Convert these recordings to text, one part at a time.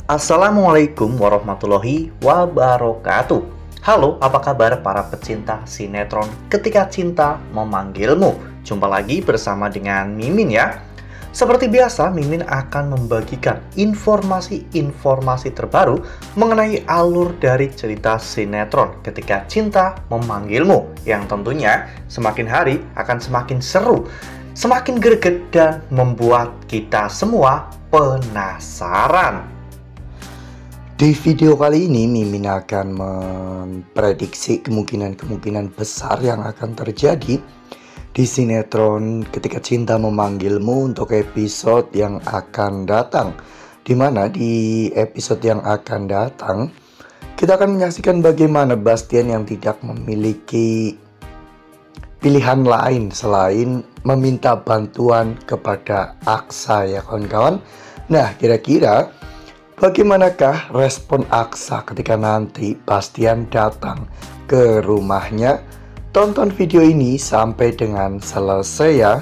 Assalamualaikum warahmatullahi wabarakatuh. Halo, apa kabar para pecinta sinetron Ketika Cinta Memanggilmu? Jumpa lagi bersama dengan Mimin ya. Seperti biasa, Mimin akan membagikan informasi-informasi terbaru mengenai alur dari cerita sinetron Ketika Cinta Memanggilmu, yang tentunya semakin hari akan semakin seru, semakin greget, dan membuat kita semua penasaran. Di video kali ini, Mimin akan memprediksi kemungkinan-kemungkinan besar yang akan terjadi di sinetron Ketika Cinta Memanggilmu untuk episode yang akan datang. Dimana di episode yang akan datang, kita akan menyaksikan bagaimana Bastian yang tidak memiliki pilihan lain selain meminta bantuan kepada Aksa ya kawan-kawan. Nah, kira-kira bagaimanakah respon Aksa ketika nanti Bastian datang ke rumahnya? Tonton video ini sampai dengan selesai ya.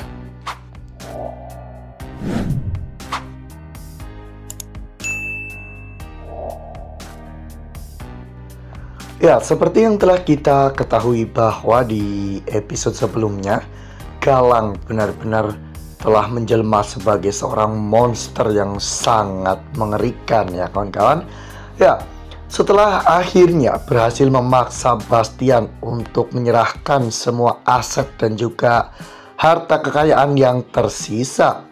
Ya, seperti yang telah kita ketahui bahwa di episode sebelumnya, Galang benar-benar telah menjelma sebagai seorang monster yang sangat mengerikan ya kawan-kawan. Ya, setelah akhirnya berhasil memaksa Bastian untuk menyerahkan semua aset dan juga harta kekayaan yang tersisa,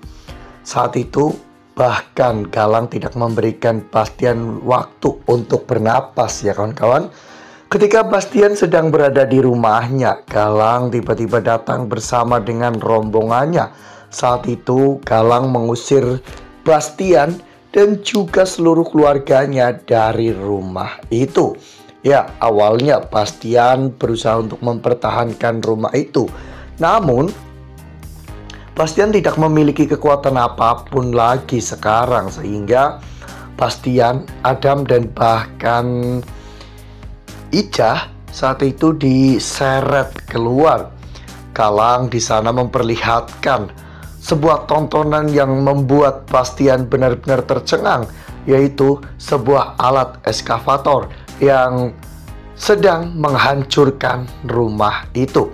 saat itu bahkan Galang tidak memberikan Bastian waktu untuk bernapas ya kawan-kawan. Ketika Bastian sedang berada di rumahnya, Galang tiba-tiba datang bersama dengan rombongannya. Saat itu Galang mengusir Bastian dan juga seluruh keluarganya dari rumah itu. Ya, awalnya Bastian berusaha untuk mempertahankan rumah itu. Namun Bastian tidak memiliki kekuatan apapun lagi sekarang, sehingga Bastian, Adam, dan bahkan Ica saat itu diseret keluar. Galang di sana memperlihatkan sebuah tontonan yang membuat Bastian benar-benar tercengang, yaitu sebuah alat eskavator yang sedang menghancurkan rumah itu.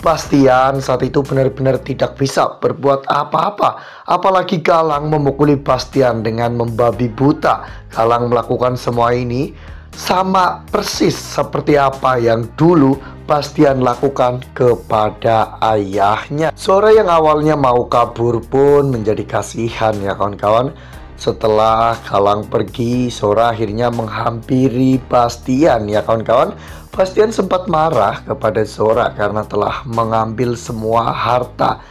Bastian saat itu benar-benar tidak bisa berbuat apa-apa, apalagi Galang memukuli Bastian dengan membabi buta. Galang melakukan semua ini sama persis seperti apa yang dulu Bastian lakukan kepada ayahnya. Sora yang awalnya mau kabur pun menjadi kasihan ya kawan-kawan. Setelah Galang pergi, Sora akhirnya menghampiri Bastian ya kawan-kawan. Bastian sempat marah kepada Sora karena telah mengambil semua harta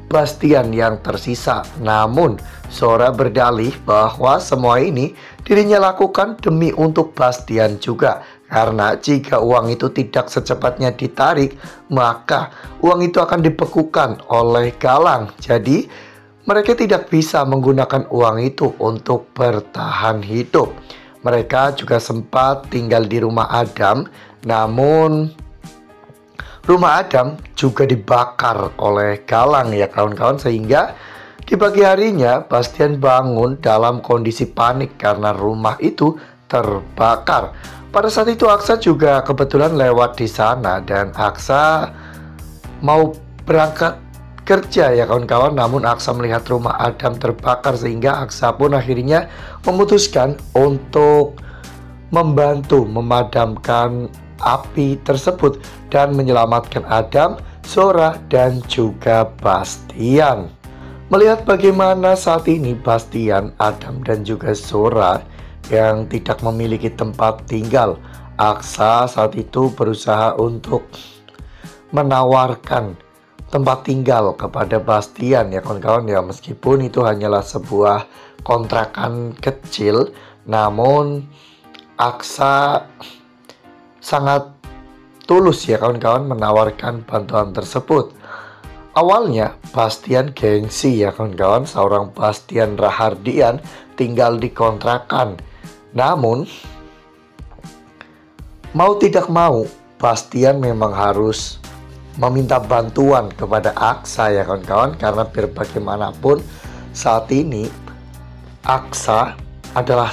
Bastian yang tersisa. Namun Sora berdalih bahwa semua ini dirinya lakukan demi untuk Bastian juga. Karena jika uang itu tidak secepatnya ditarik, maka uang itu akan dibekukan oleh Galang. Jadi mereka tidak bisa menggunakan uang itu untuk bertahan hidup. Mereka juga sempat tinggal di rumah Adam, namun rumah Adam juga dibakar oleh Galang ya kawan-kawan, sehingga di pagi harinya Bastian bangun dalam kondisi panik karena rumah itu terbakar. Pada saat itu Aksa juga kebetulan lewat di sana dan Aksa mau berangkat kerja ya kawan-kawan. Namun Aksa melihat rumah Adam terbakar, sehingga Aksa pun akhirnya memutuskan untuk membantu memadamkan api tersebut dan menyelamatkan Adam, Sora, dan juga Bastian. Melihat bagaimana saat ini Bastian, Adam, dan juga Sora yang tidak memiliki tempat tinggal, Aksa saat itu berusaha untuk menawarkan tempat tinggal kepada Bastian ya kawan-kawan ya. Meskipun itu hanyalah sebuah kontrakan kecil, namun Aksa sangat tulus ya kawan-kawan menawarkan bantuan tersebut. Awalnya Bastian gengsi ya kawan-kawan, seorang Bastian Rahardian tinggal di kontrakan. Namun mau tidak mau Bastian memang harus meminta bantuan kepada Aksa ya kawan-kawan, karena biar bagaimanapun saat ini Aksa adalah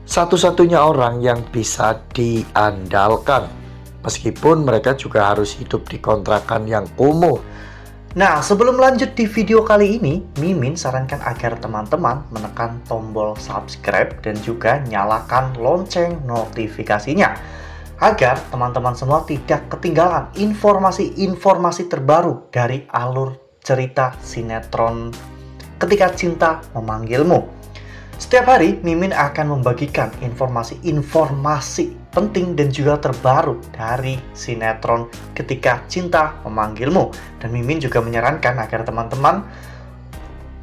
satu-satunya orang yang bisa diandalkan. Meskipun mereka juga harus hidup di kontrakan yang kumuh. Nah, sebelum lanjut di video kali ini, Mimin sarankan agar teman-teman menekan tombol subscribe dan juga nyalakan lonceng notifikasinya, agar teman-teman semua tidak ketinggalan informasi-informasi terbaru dari alur cerita sinetron Ketika Cinta Memanggilmu. Setiap hari, Mimin akan membagikan informasi-informasi penting dan juga terbaru dari sinetron Ketika Cinta Memanggilmu. Dan Mimin juga menyarankan agar teman-teman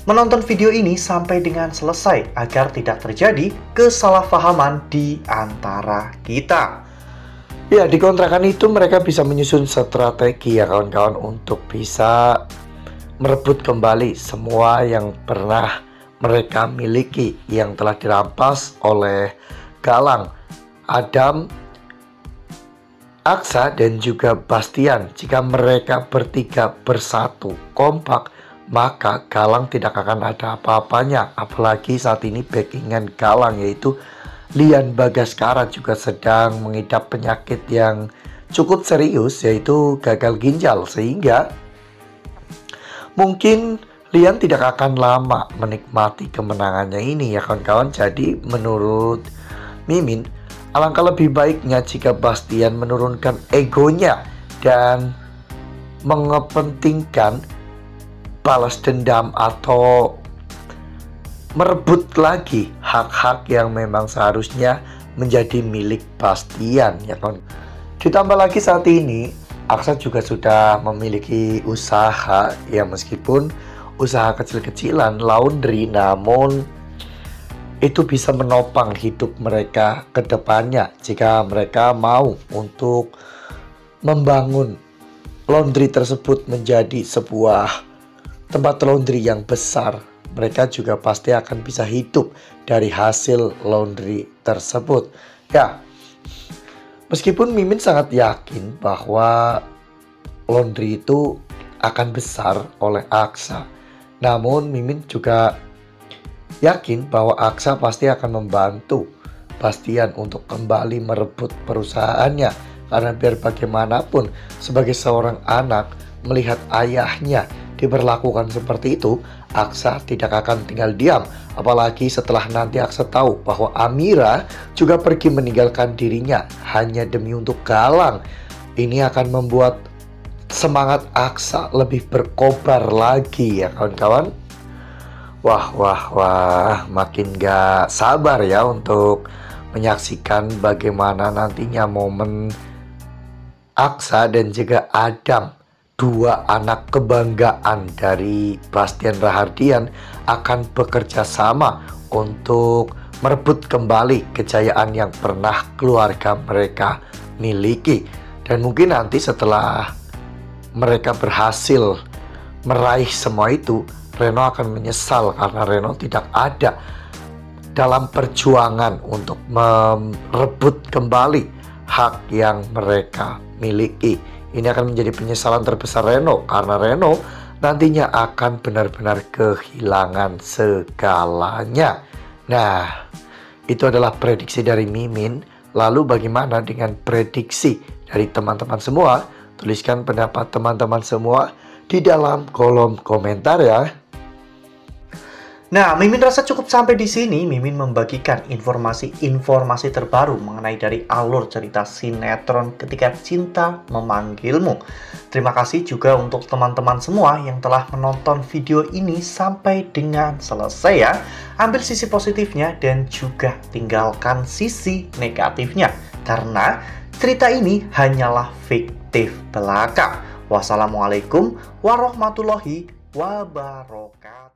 menonton video ini sampai dengan selesai agar tidak terjadi kesalahpahaman di antara kita. Ya, di kontrakan itu mereka bisa menyusun strategi ya kawan-kawan untuk bisa merebut kembali semua yang pernah mereka miliki yang telah dirampas oleh Galang, Adam, Aksa, dan juga Bastian. Jika mereka bertiga bersatu kompak, maka Galang tidak akan ada apa-apanya. Apalagi saat ini backingan Galang yaitu Lian Bagaskara juga sedang mengidap penyakit yang cukup serius yaitu gagal ginjal, sehingga mungkin Lian tidak akan lama menikmati kemenangannya ini ya kawan-kawan. Jadi menurut Mimin, alangkah lebih baiknya jika Bastian menurunkan egonya dan mengepentingkan balas dendam atau merebut lagi hak-hak yang memang seharusnya menjadi milik Bastian ya kawan. Ditambah lagi saat ini Aksa juga sudah memiliki usaha ya, meskipun usaha kecil-kecilan laundry, namun itu bisa menopang hidup mereka ke depannya jika mereka mau untuk membangun laundry tersebut menjadi sebuah tempat laundry yang besar. Mereka juga pasti akan bisa hidup dari hasil laundry tersebut. Ya, meskipun Mimin sangat yakin bahwa laundry itu akan besar oleh Aksa, namun Mimin juga yakin bahwa Aksa pasti akan membantu Bastian untuk kembali merebut perusahaannya. Karena biar bagaimanapun sebagai seorang anak melihat ayahnya diperlakukan seperti itu, Aksa tidak akan tinggal diam. Apalagi setelah nanti Aksa tahu bahwa Amira juga pergi meninggalkan dirinya hanya demi untuk Galang. Ini akan membuat semangat Aksa lebih berkobar lagi ya kawan-kawan. Wah, makin gak sabar ya untuk menyaksikan bagaimana nantinya momen Aksa dan juga Adam, dua anak kebanggaan dari Bastian Rahardian, akan bekerja sama untuk merebut kembali kejayaan yang pernah keluarga mereka miliki. Dan mungkin nanti setelah mereka berhasil meraih semua itu, Reno akan menyesal karena Reno tidak ada dalam perjuangan untuk merebut kembali hak yang mereka miliki. Ini akan menjadi penyesalan terbesar Reno, karena Reno nantinya akan benar-benar kehilangan segalanya. Nah, itu adalah prediksi dari Mimin. Lalu bagaimana dengan prediksi dari teman-teman semua? Tuliskan pendapat teman-teman semua di dalam kolom komentar ya. Nah, Mimin rasa cukup sampai di sini. Mimin membagikan informasi-informasi terbaru mengenai dari alur cerita sinetron Ketika Cinta Memanggilmu. Terima kasih juga untuk teman-teman semua yang telah menonton video ini sampai dengan selesai ya. Ambil sisi positifnya dan juga tinggalkan sisi negatifnya, karena cerita ini hanyalah fiktif belaka. Wassalamualaikum warahmatullahi wabarakatuh.